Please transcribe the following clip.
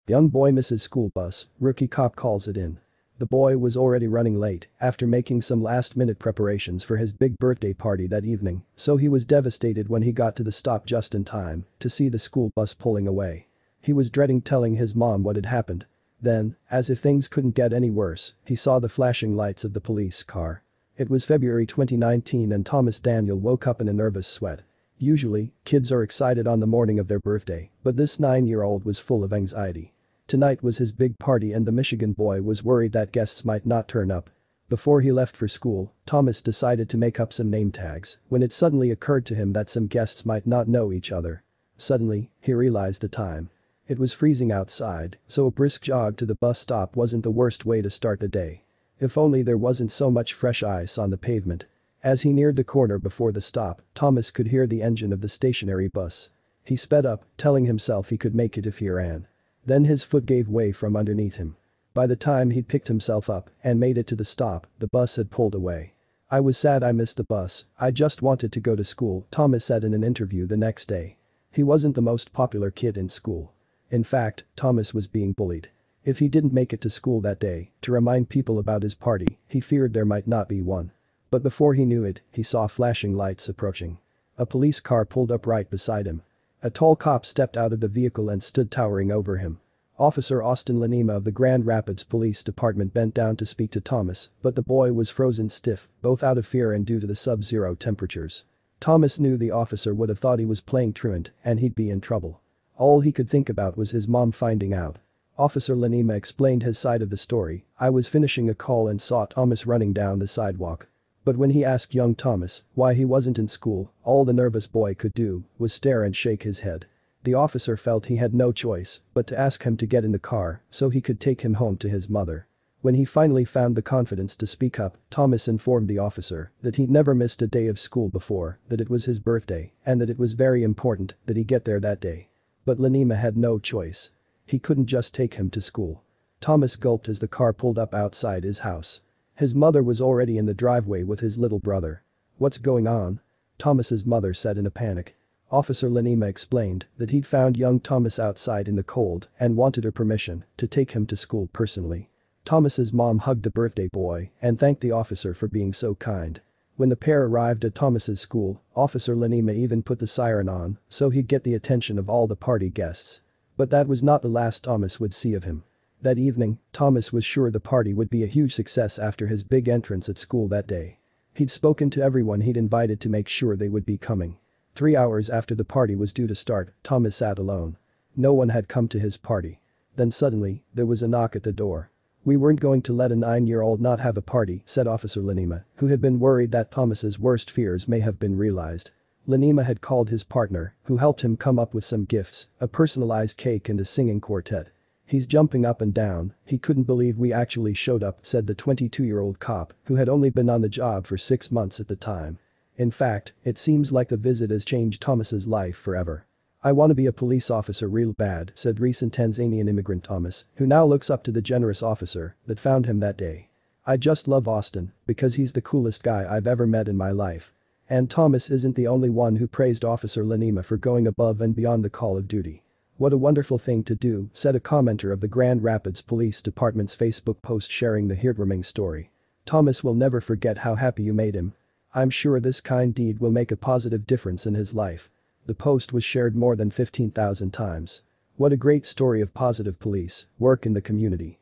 Young boy misses school bus, rookie cop calls it in. The boy was already running late after making some last-minute preparations for his big birthday party that evening, so he was devastated when he got to the stop just in time to see the school bus pulling away. He was dreading telling his mom what had happened. Then, as if things couldn't get any worse, he saw the flashing lights of the police car. It was February 2019 and Thomas Daniel woke up in a nervous sweat. Usually, kids are excited on the morning of their birthday, but this 9-year-old was full of anxiety. Tonight was his big party and the Michigan boy was worried that guests might not turn up. Before he left for school, Thomas decided to make up some name tags when it suddenly occurred to him that some guests might not know each other. Suddenly, he realized the time. It was freezing outside, so a brisk jog to the bus stop wasn't the worst way to start the day. If only there wasn't so much fresh ice on the pavement. As he neared the corner before the stop, Thomas could hear the engine of the stationary bus. He sped up, telling himself he could make it if he ran. Then his foot gave way from underneath him. By the time he'd picked himself up and made it to the stop, the bus had pulled away. "I was sad I missed the bus, I just wanted to go to school," Thomas said in an interview the next day. He wasn't the most popular kid in school. In fact, Thomas was being bullied. If he didn't make it to school that day to remind people about his party, he feared there might not be one. But before he knew it, he saw flashing lights approaching. A police car pulled up right beside him. A tall cop stepped out of the vehicle and stood towering over him. Officer Austin Lanima of the Grand Rapids Police Department bent down to speak to Thomas, but the boy was frozen stiff, both out of fear and due to the sub-zero temperatures. Thomas knew the officer would have thought he was playing truant and he'd be in trouble. All he could think about was his mom finding out. Officer Lanima explained his side of the story. "I was finishing a call and saw Thomas running down the sidewalk." But when he asked young Thomas why he wasn't in school, all the nervous boy could do was stare and shake his head. The officer felt he had no choice but to ask him to get in the car so he could take him home to his mother. When he finally found the confidence to speak up, Thomas informed the officer that he'd never missed a day of school before, that it was his birthday, and that it was very important that he get there that day. But Lanima had no choice. He couldn't just take him to school. Thomas gulped as the car pulled up outside his house. His mother was already in the driveway with his little brother. "What's going on?" Thomas's mother said in a panic. Officer Lanima explained that he'd found young Thomas outside in the cold and wanted her permission to take him to school personally. Thomas's mom hugged the birthday boy and thanked the officer for being so kind. When the pair arrived at Thomas's school, Officer Lanima even put the siren on so he'd get the attention of all the party guests. But that was not the last Thomas would see of him. That evening, Thomas was sure the party would be a huge success after his big entrance at school that day. He'd spoken to everyone he'd invited to make sure they would be coming. 3 hours after the party was due to start, Thomas sat alone. No one had come to his party. Then suddenly, there was a knock at the door. "We weren't going to let a 9-year-old not have a party," said Officer Lanima, who had been worried that Thomas's worst fears may have been realized. Lanima had called his partner, who helped him come up with some gifts, a personalized cake and a singing quartet. "He's jumping up and down, he couldn't believe we actually showed up," said the 22-year-old cop, who had only been on the job for 6 months at the time. In fact, it seems like the visit has changed Thomas's life forever. "I want to be a police officer real bad," said recent Tanzanian immigrant Thomas, who now looks up to the generous officer that found him that day. "I just love Austin because he's the coolest guy I've ever met in my life." And Thomas isn't the only one who praised Officer Lanima for going above and beyond the call of duty. "What a wonderful thing to do," said a commenter of the Grand Rapids Police Department's Facebook post sharing the heartwarming story. "Thomas will never forget how happy you made him. I'm sure this kind deed will make a positive difference in his life." The post was shared more than 15,000 times. What a great story of positive police work in the community.